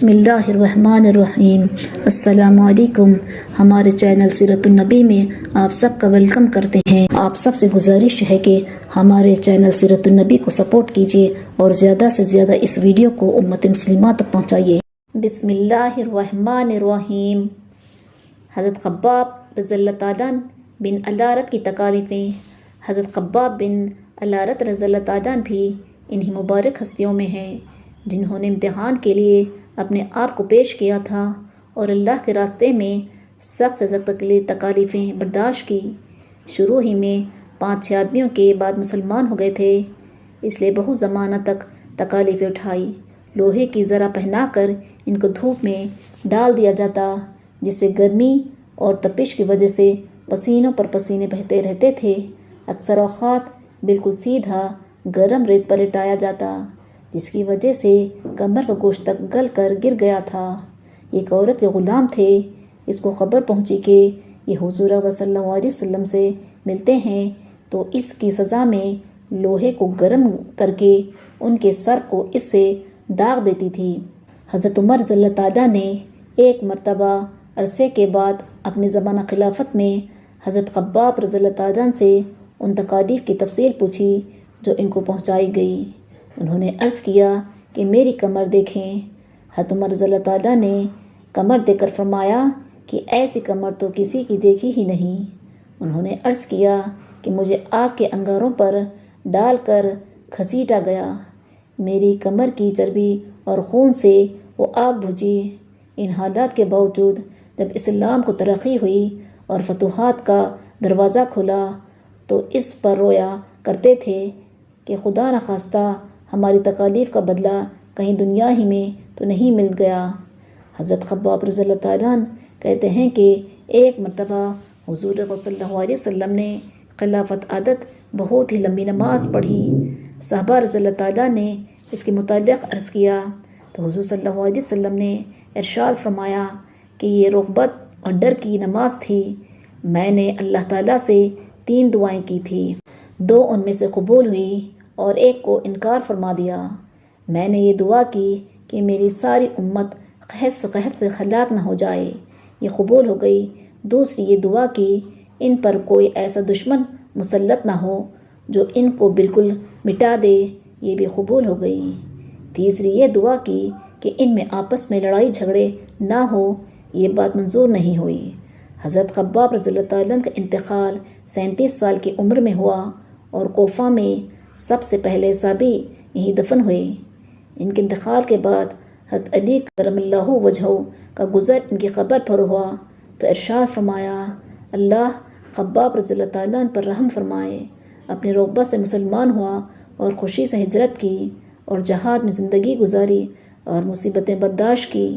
بسم اللہ الرحمن الرحیم۔ السلام علیکم۔ ہمارے چینل سیرت النبی میں آپ سب کا ویلکم کرتے ہیں۔ آپ سب سے گزارش ہے کہ ہمارے چینل سیرت النبی کو سپورٹ کیجیے اور زیادہ سے زیادہ اس ویڈیو کو امت مسلمہ تک پہنچائیے۔ بسم اللہ الرحمن الرحیم۔ حضرت خباب رضی اللہ تعالیٰ بن الارت کی تکالیفیں۔ حضرت خباب بن الارت رضی اللہ تعالیٰ بھی انہی مبارک ہستیوں میں ہیں جنہوں نے امتحان کے لیے اپنے آپ کو پیش کیا تھا اور اللہ کے راستے میں سخت سے سخت تکالیفیں برداشت کی۔ شروع ہی میں 5-6 آدمیوں کے بعد مسلمان ہو گئے تھے، اس لیے بہت زمانہ تک تکالیفیں اٹھائی۔ لوہے کی ذرہ پہنا کر ان کو دھوپ میں ڈال دیا جاتا، جس سے گرمی اور تپش کی وجہ سے پسینوں پر پسینے بہتے رہتے تھے۔ اکثر اوقات بالکل سیدھا گرم ریت پر لٹایا جاتا، جس کی وجہ سے کمر کا گوشت تک گل کر گر گیا تھا۔ ایک عورت کے غلام تھے، اس کو خبر پہنچی کہ یہ حضور صلی اللہ علیہ وسلم سے ملتے ہیں، تو اس کی سزا میں لوہے کو گرم کر کے ان کے سر کو اس سے داغ دیتی تھی۔ حضرت عمر رضی اللہ تعالیٰ نے ایک مرتبہ عرصے کے بعد اپنے زمانہ خلافت میں حضرت خباب رضی اللہ تعالیٰ سے ان تکالیف کی تفصیل پوچھی جو ان کو پہنچائی گئی۔ انہوں نے عرض کیا کہ میری کمر دیکھیں۔ حضرت عمر رضی اللہ تعالیٰ نے کمر دیکھ کر فرمایا کہ ایسی کمر تو کسی کی دیکھی ہی نہیں۔ انہوں نے عرض کیا کہ مجھے آگ کے انگاروں پر ڈال کر گھسیٹا گیا، میری کمر کی چربی اور خون سے وہ آگ بجھی۔ ان حالات کے باوجود جب اسلام کو ترقی ہوئی اور فتوحات کا دروازہ کھلا تو اس پر رویا کرتے تھے کہ خدا نخواستہ ہماری تکالیف کا بدلہ کہیں دنیا ہی میں تو نہیں مل گیا۔ حضرت خباب رضی اللہ تعالیٰ کہتے ہیں کہ ایک مرتبہ حضور صلی اللہ علیہ وسلم نے خلافت عادت بہت ہی لمبی نماز پڑھی۔ صحابہ رضی اللہ تعالیٰ نے اس کے متعلق عرض کیا تو حضور صلی اللہ علیہ وسلم نے ارشاد فرمایا کہ یہ رغبت اور ڈر کی نماز تھی۔ میں نے اللہ تعالیٰ سے 3 دعائیں کی تھی، 2 ان میں سے قبول ہوئی اور ایک کو انکار فرما دیا۔ میں نے یہ دعا کی کہ میری ساری امت قحط سے ہلاک نہ ہو جائے، یہ قبول ہو گئی۔ دوسری یہ دعا کی ان پر کوئی ایسا دشمن مسلط نہ ہو جو ان کو بالکل مٹا دے، یہ بھی قبول ہو گئی۔ تیسری یہ دعا کی کہ ان میں آپس میں لڑائی جھگڑے نہ ہو، یہ بات منظور نہیں ہوئی۔ حضرت خباب رضی اللہ تعالیٰ کا انتقال 37 سال کی عمر میں ہوا اور کوفہ میں سب سے پہلے صحابی یہیں دفن ہوئے۔ ان کے انتقال کے بعد حضرت علی کرم اللہ وجہہ کا گزر ان کی قبر پر ہوا تو ارشاد فرمایا، اللہ خباب رضی اللہ تعالیٰ پر رحم فرمائے۔ اپنی رغبت سے مسلمان ہوا اور خوشی سے ہجرت کی اور جہاد میں زندگی گزاری اور مصیبتیں برداشت کی۔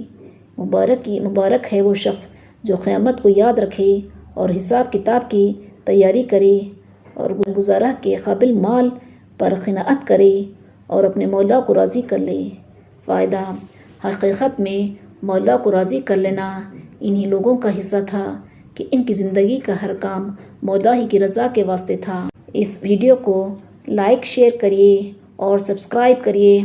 مبارک ہے وہ شخص جو قیامت کو یاد رکھے اور حساب کتاب کی تیاری کرے اور گزارہ کے قابل مال پر قناعت کرے اور اپنے مولا کو راضی کر لے۔ فائدہ: حقیقت میں مولا کو راضی کر لینا انہی لوگوں کا حصہ تھا کہ ان کی زندگی کا ہر کام مولا ہی کی رضا کے واسطے تھا۔ اس ویڈیو کو لائک شیئر کریے اور سبسکرائب کریے۔